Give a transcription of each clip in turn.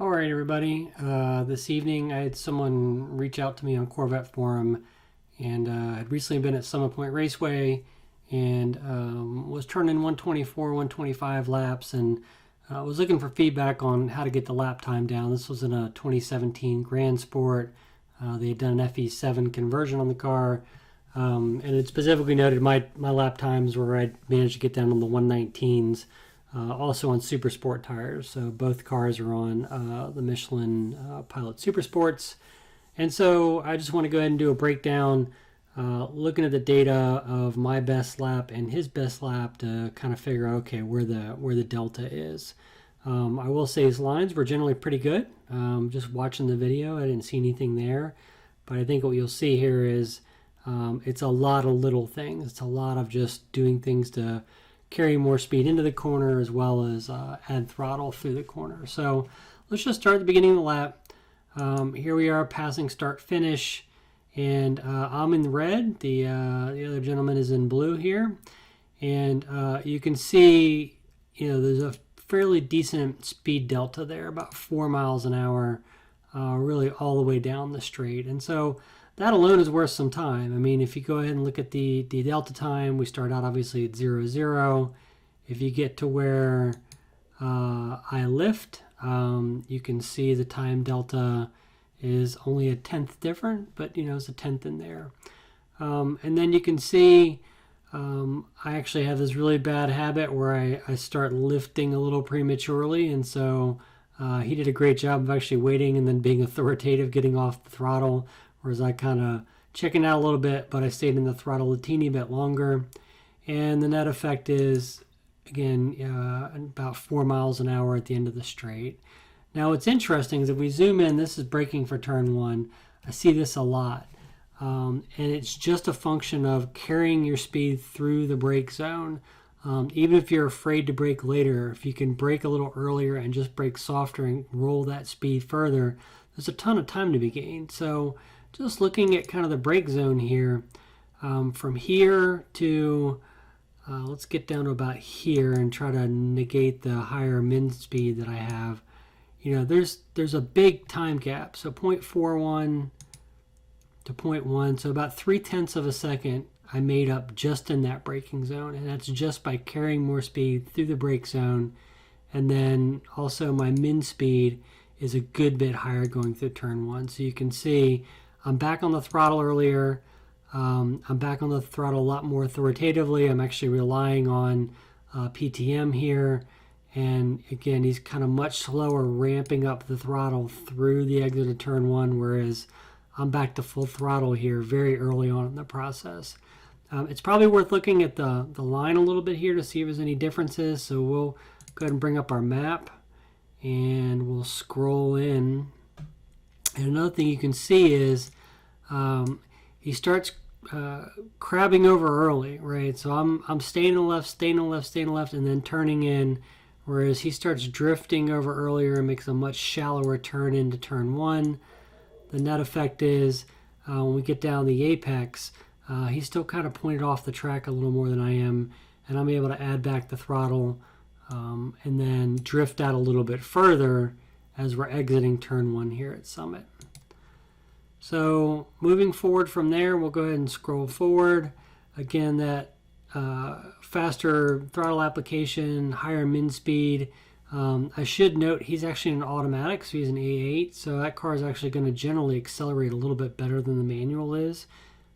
All right, everybody. This evening I had someone reach out to me on Corvette Forum, and I'd recently been at Summit Point Raceway and was turning 124, 125 laps, and was looking for feedback on how to get the lap time down. This was in a 2017 Grand Sport. They had done an FE7 conversion on the car, and it specifically noted my lap times where I'd managed to get down on the 119s. Also on Super Sport tires, so both cars are on the Michelin Pilot Super Sports. And so I just want to go ahead and do a breakdown, looking at the data of my best lap and his best lap to kind of figure out, okay, where the delta is. I will say his lines were generally pretty good. Just watching the video, I didn't see anything there, but I think what you'll see here is it's a lot of little things. It's a lot of just doing things to carry more speed into the corner as well as add throttle through the corner. So let's just start at the beginning of the lap. Here we are, passing start finish, and I'm in red. The other gentleman is in blue here, and you can see there's a fairly decent speed delta there, about 4 miles an hour, really all the way down the straight. And so that alone is worth some time. I mean, if you go ahead and look at the delta time, we start out obviously at 0-0. If you get to where I lift, you can see the time delta is only a tenth different, but it's a tenth in there. And then you can see I actually have this really bad habit where I start lifting a little prematurely, and so he did a great job of actually waiting and then being authoritative, getting off the throttle. Whereas I kind of chickened out a little bit, but I stayed in the throttle a teeny bit longer. And the net effect is, again, about 4 miles an hour at the end of the straight. Now what's interesting is if we zoom in, this is braking for turn one. I see this a lot. And it's just a function of carrying your speed through the brake zone. Even if you're afraid to brake later, if you can brake a little earlier and just brake softer and roll that speed further, there's a ton of time to be gained. So just looking at kind of the brake zone here, from here to, let's get down to about here and try to negate the higher min speed that I have. There's a big time gap. So 0.41 to 0.1, so about 0.3 of a second I made up just in that braking zone. And that's just by carrying more speed through the brake zone. And then also my min speed is a good bit higher going through turn one. So you can see I'm back on the throttle earlier. I'm back on the throttle a lot more authoritatively. I'm actually relying on PTM here. And again, he's kind of much slower ramping up the throttle through the exit of turn one, whereas I'm back to full throttle here very early on in the process. It's probably worth looking at the line a little bit here to see if there's any differences. So we'll go ahead and bring up our map and we'll scroll in. And another thing you can see is he starts crabbing over early, right? So I'm staying to the left, staying to the left, staying to the left, and then turning in, whereas he starts drifting over earlier and makes a much shallower turn into turn one. The net effect is when we get down the apex, he's still kind of pointed off the track a little more than I am, and I'm able to add back the throttle and then drift out a little bit further as we're exiting turn one here at Summit. So moving forward from there, we'll go ahead and scroll forward. Again, that faster throttle application, higher min speed. I should note he's actually an automatic, so he's an A8, so that car is actually going to generally accelerate a little bit better than the manual is.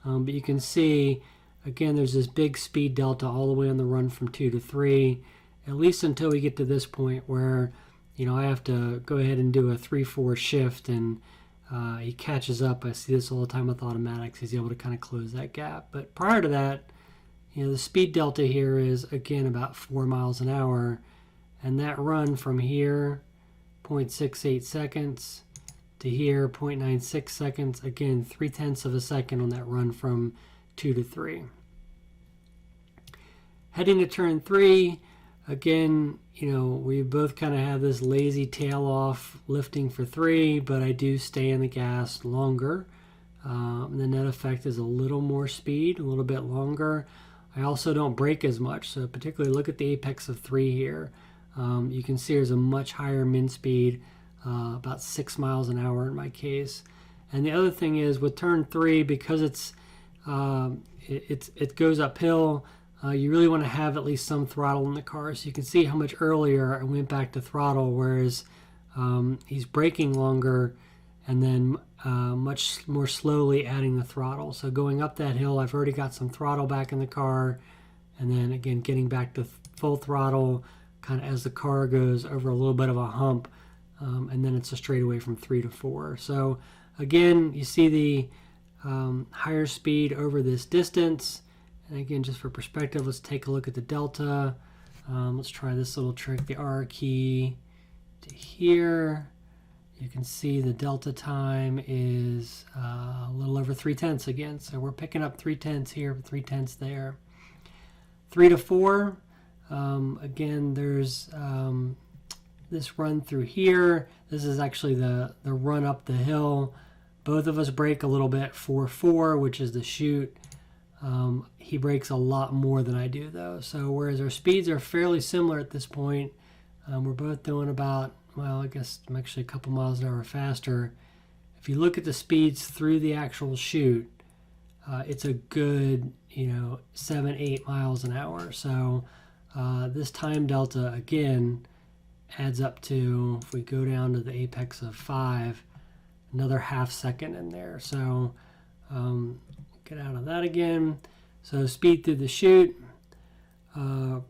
But you can see, again, there's this big speed delta all the way on the run from 2 to 3, at least until we get to this point where I have to go ahead and do a 3-4 shift, and he catches up. I see this all the time with automatics. He's able to kind of close that gap. But prior to that, the speed delta here is, again, about 4 miles an hour. And that run from here, 0.68 seconds, to here, 0.96 seconds. Again, 0.3 of a second on that run from 2 to 3. Heading to turn 3, again, we both kind of have this lazy tail off lifting for 3, but I do stay in the gas longer. The net effect is a little more speed, a little bit longer. I also don't brake as much, so particularly look at the apex of 3 here. You can see there's a much higher min speed, about 6 miles an hour in my case. And the other thing is with turn 3, because it goes uphill, you really want to have at least some throttle in the car. So you can see how much earlier I went back to throttle, whereas he's braking longer and then much more slowly adding the throttle. So going up that hill, I've already got some throttle back in the car, and then again getting back to full throttle kind of as the car goes over a little bit of a hump, and then it's a straightaway from 3 to 4. So again, you see the higher speed over this distance. And again, just for perspective, let's take a look at the delta. Let's try this little trick, the R key to here. You can see the delta time is a little over 3/10 again. So we're picking up 3/10 here, 3/10 there. 3 to 4, again, there's this run through here. This is actually the run up the hill. Both of us brake a little bit for 4, which is the chute. He brakes a lot more than I do though. So whereas our speeds are fairly similar at this point, we're both doing about, well, I guess I'm actually a couple miles an hour faster. If you look at the speeds through the actual chute, it's a good, 7-8 miles an hour. So this time delta again adds up to, if we go down to the apex of 5, another ½ second in there. So get out of that again. So speed through the chute,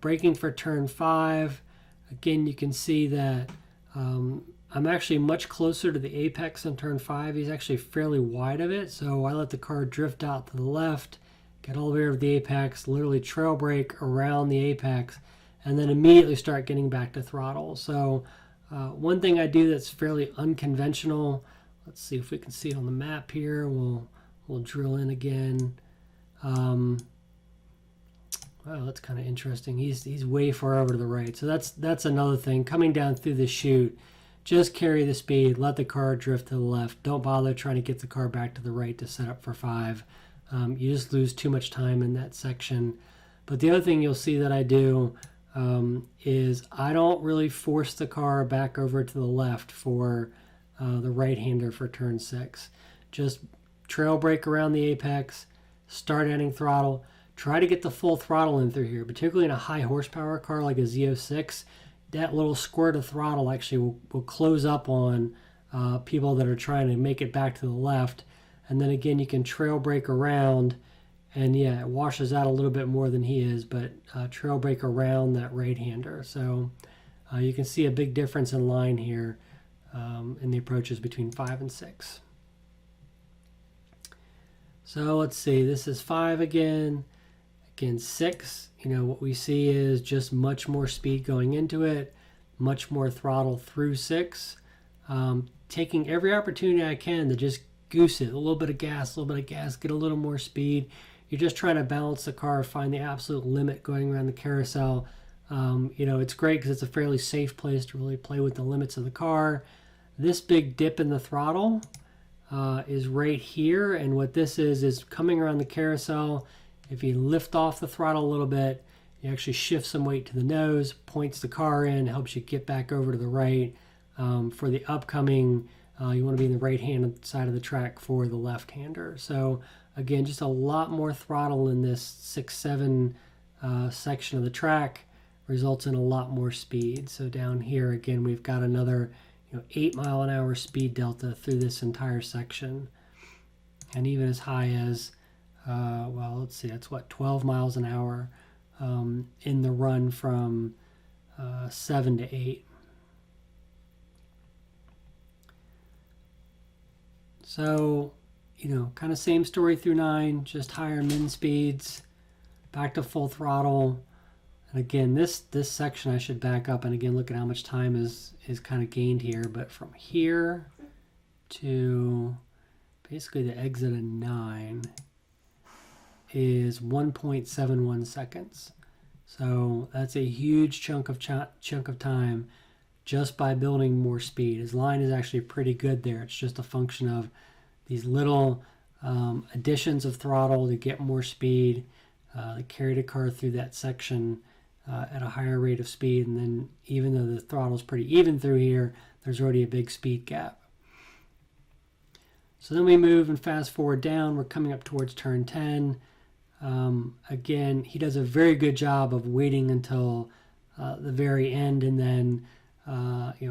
braking for turn 5. Again, you can see that I'm actually much closer to the apex in turn 5. He's actually fairly wide of it, so I let the car drift out to the left, get all the way over the apex, literally trail brake around the apex, and then immediately start getting back to throttle. So one thing I do that's fairly unconventional, let's see if we can see it on the map here. We'll drill in again. Wow, that's kind of interesting. He's way far over to the right. So that's another thing. Coming down through the chute, just carry the speed, let the car drift to the left. Don't bother trying to get the car back to the right to set up for 5. You just lose too much time in that section. But the other thing you'll see that I do is I don't really force the car back over to the left for the right-hander for turn 6. Just trail brake around the apex, start adding throttle. Try to get the full throttle in through here, particularly in a high horsepower car like a Z06. That little squirt of throttle actually will close up on people that are trying to make it back to the left. And then again, you can trail brake around, and yeah, it washes out a little bit more than he is, but trail brake around that right-hander. So you can see a big difference in line here in the approaches between 5 and 6. So let's see, this is 5 again. Again, 6, what we see is just much more speed going into it, much more throttle through 6. Taking every opportunity I can to just goose it, a little bit of gas, get a little more speed. You're just trying to balance the car, find the absolute limit going around the carousel. It's great because it's a fairly safe place to really play with the limits of the car. This big dip in the throttle is right here, and what this is coming around the carousel. If you lift off the throttle a little bit, you actually shift some weight to the nose, points the car in, helps you get back over to the right. For the upcoming, you want to be in the right-hand side of the track for the left-hander. So again, just a lot more throttle in this 6-7 section of the track results in a lot more speed. So down here, again, we've got another 8 mile an hour speed delta through this entire section. And even as high as well, let's see, that's 12 miles an hour in the run from 7 to 8. So, kind of same story through 9, just higher min speeds, back to full throttle. And again, this section I should back up and again look at how much time is kind of gained here. But from here to basically the exit of 9 is 1.71 seconds. So that's a huge chunk of time just by building more speed. His line is actually pretty good there. It's just a function of these little additions of throttle to get more speed, to carry the car through that section. at a higher rate of speed. And then even though the throttle's pretty even through here, there's already a big speed gap. So then we move and fast forward down. We're coming up towards turn 10. Again, he does a very good job of waiting until the very end and then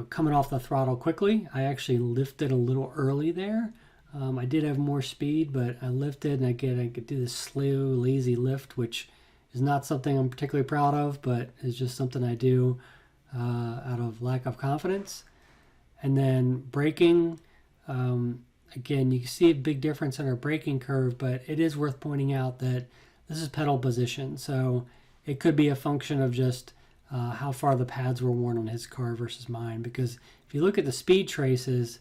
coming off the throttle quickly. I actually lifted a little early there. I did have more speed, but I lifted, and I could do this slow, lazy lift, which is not something I'm particularly proud of, but is just something I do out of lack of confidence. And then braking, again, you can see a big difference in our braking curve, but it is worth pointing out that this is pedal position, so it could be a function of just how far the pads were worn on his car versus mine. Because if you look at the speed traces,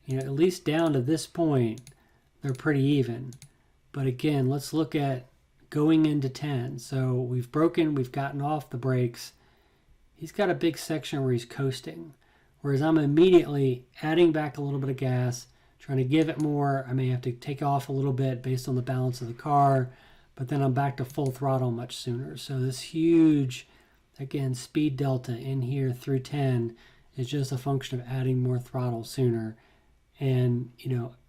at least down to this point, they're pretty even. But again, let's look at going into 10. So we've gotten off the brakes. He's got a big section where he's coasting, whereas I'm immediately adding back a little bit of gas, trying to give it more. I may have to take off a little bit based on the balance of the car, but then I'm back to full throttle much sooner. So this huge, again, speed delta in here through 10 is just a function of adding more throttle sooner. And,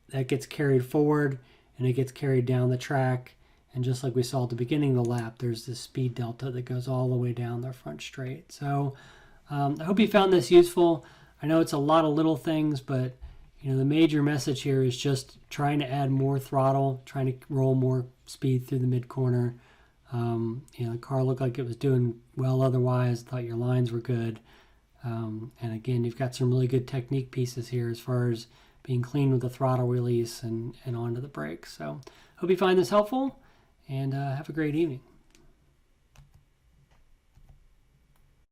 that gets carried forward and it gets carried down the track. And just like we saw at the beginning of the lap, there's this speed delta that goes all the way down the front straight. So I hope you found this useful. I know it's a lot of little things, but the major message here is just trying to add more throttle, trying to roll more speed through the mid corner. The car looked like it was doing well otherwise. Thought your lines were good. And again, you've got some really good technique pieces here as far as being clean with the throttle release and onto the brakes. So hope you find this helpful, and have a great evening.